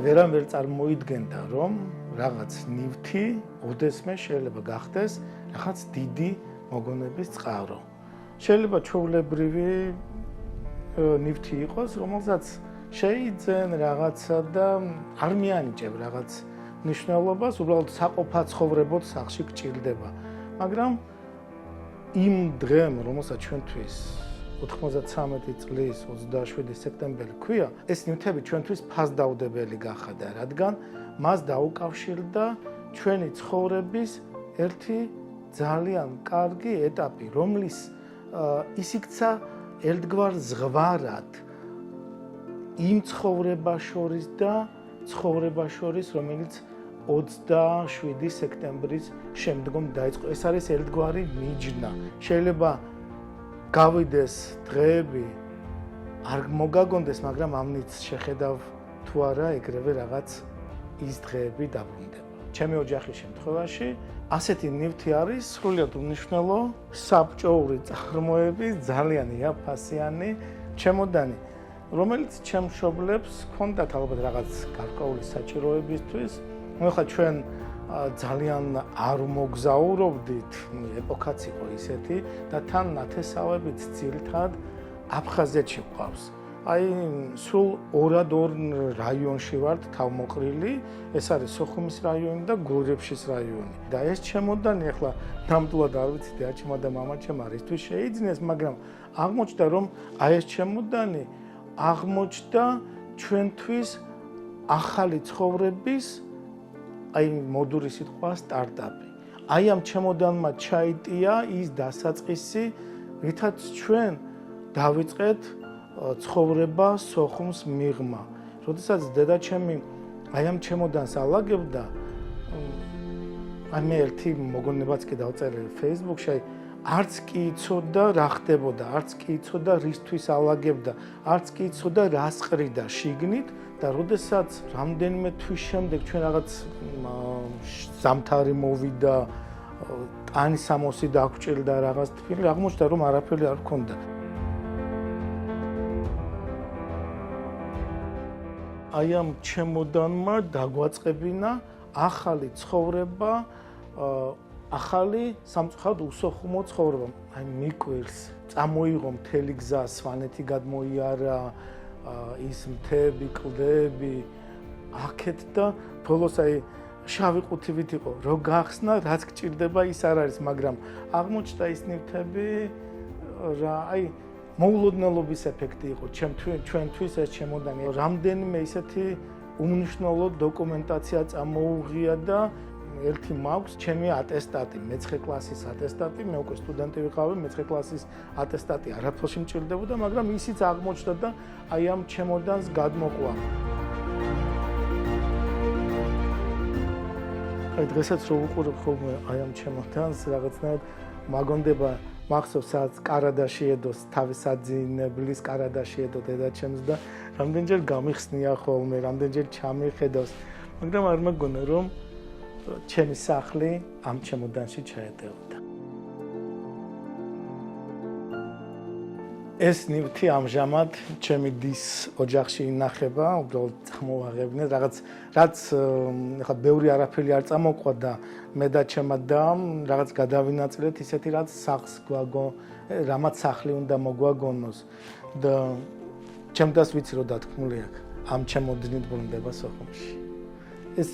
ვერანაირ წარმოიდგენდა, რომ რაღაც ნივთი ოდესმე შეიძლება გახდეს რაღაც დიდი მოგონების წყარო. შეიძლება ჩვეულებრივი ნივთი იყოს, რომელსაც შეიძენ რაღაცა და არ მიანიჭებ რაღაც მნიშვნელობას, უბრალოდ საყოფაცხოვრებოდ სახში გჭირდება. მაგრამ იმ დღემ, რომელსაც ჩვენთვის 93 წლის 27 სექტემბერი ქვია, ეს ნივთები ჩვენთვის ფასდაუდებელი გახადა, რადგან მას დაუკავშირდა ჩვენი ცხოვრების ერთი ძალიან კარგი ეტაპი, რომლის ის იქცა ერთგვარ ზღვარად იმ ცხოვრებას შორის და ცხოვრებას შორის, რომელიც 27 სექტემბრის შემდგომ დაიწყო. ეს არის ერთგვარი მიჯნა. შეიძლება გავიდეს დღეები, არ მოგაგონდეს, მაგრამ ამით შეხედავ თუ არა ეგრევე რაღაც ის დღეები დაბრუნდება. ჩემი ოჯახის შემთხვევაში ასეთი ნივთი არის სრულიად უმნიშვნელო საბჭოური წარმოების ძალიან იაფასიანი ჩემოდანი, რომელიც ჩემ მშობლებს ჰქონდათ ალბათ რაღაც გარკვეული საჭიროებისთვის. ახლა ჩვენ ძალიან არ მოგზაურობდით, ეპოქაც იყო ისეთი და თან ნათესავებით ძირითადად აფხაზეთში ვყავს. აი სულ ორად ორ რაიონში ვართ თავმოყრილი, ეს არის სოხუმის რაიონი და გურჯეფშის რაიონი. და ეს ჩემოდანი ახლა ნამდვილად არ ვიცი დიაჩემ და მამაჩემ არისთვის შეიძინეს, მაგრამ აღმოჩნდა რომ აი ეს ჩემოდანი აღმოჩნდა ჩვენთვის ახალი ცხოვრების აი მოდური სიტყვა სტარტაპი. აი ამ ჩემოდანმა ჩაიტია ის დასაწყისი, რითაც ჩვენ დავიწყეთ ცხოვრება სოხუმს მიღმა. როდესაც დედაჩემი აი ამ ჩემოდანს ალაგებდა, აი მე ერთი მოგონებაც კი დავწერე Facebook-ში, არც კი იცოდა რა ხდებოდა, არც კი იცოდა რისთვის ალაგებდა, არც კი იცოდა რას ყრიდა შიგნით და როდესაც რამდენიმე თვის შემდეგ ჩვენ რაღაც ზამთარი მოვიდა, ტანის სამოსი დაგჭირდა რაღაც თბილი, აღმოჩნდა რომ არაფერი არ ჰქონდა. აი ამ ჩემოდანმა დაგვაწყებინა ახალი ცხოვრება, ახალი სამწუხაროდ უსოხუმო ცხოვრება. აი მიკვირს, წამოიღო მთელი გზა, სვანეთი გადმოიარა, ის მთები, კლდეები, აქეთ და ბოლოს აი შავი ყუთივით იყო, რო გახსნა, რაც გჭირდება, ის არ არის, მაგრამ აღმოჩნდა ის ნივთები რა, აი მოულოდნელობის ეფექტი იყო ჩვენთვის ეს ჩემოდანი. რამდენიმე ისეთი უმნიშვნელო დოკუმენტაცია წამოუღია და ერთი მაქვს ჩემი ატესტატი, მე-9 კლასის ატესტატი, მე უკვე სტუდენტი ვიყავი, მე-9 კლასის ატესტატი არაფერში მჭირდებოდა, მაგრამ ისიც აღმოჩნდა და აი ამ ჩემოდანს გადმოყვა. აი დღესაც რო ვუყურებ ხოლმე აი ამ ჩემოდანს, რაღაცნაირად მაგონდება მახსოვს სადაც კარადაში ედოს, თავის აძინებლის კარადაში ედო დედაჩემს და რამდენჯერ გამიხსნია ხოლმე, რამდენჯერ ჩამიხედავს, მაგრამ არ მეგონა რომ ჩემი სახლი ამ ჩემოდანში ჩაეტეოდა. ეს ნივთი ამჟამად ჩემი დის ოჯახში ინახება, უბრალოდ წამოვაღებდნენ, რაც ახლა ბევრი არაფერი არ წამოყვა და მე და ჩემმა დამ რაღაც გადავინაწილეთ ისეთი რაც სახლს რამაც სახლი უნდა მოგვაგონოს და ჩემ დას ვიცი რომ დათქმული აქვს ამ ჩემოდნით ბრუნდება სოხუმში. ეს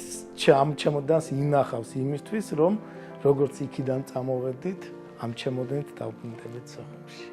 ამ ჩემოდანს ინახავს იმისთვის რომ როგორც იქიდან წამოვედით ამ ჩემოდნით დავბრუნდებით სოხუმში.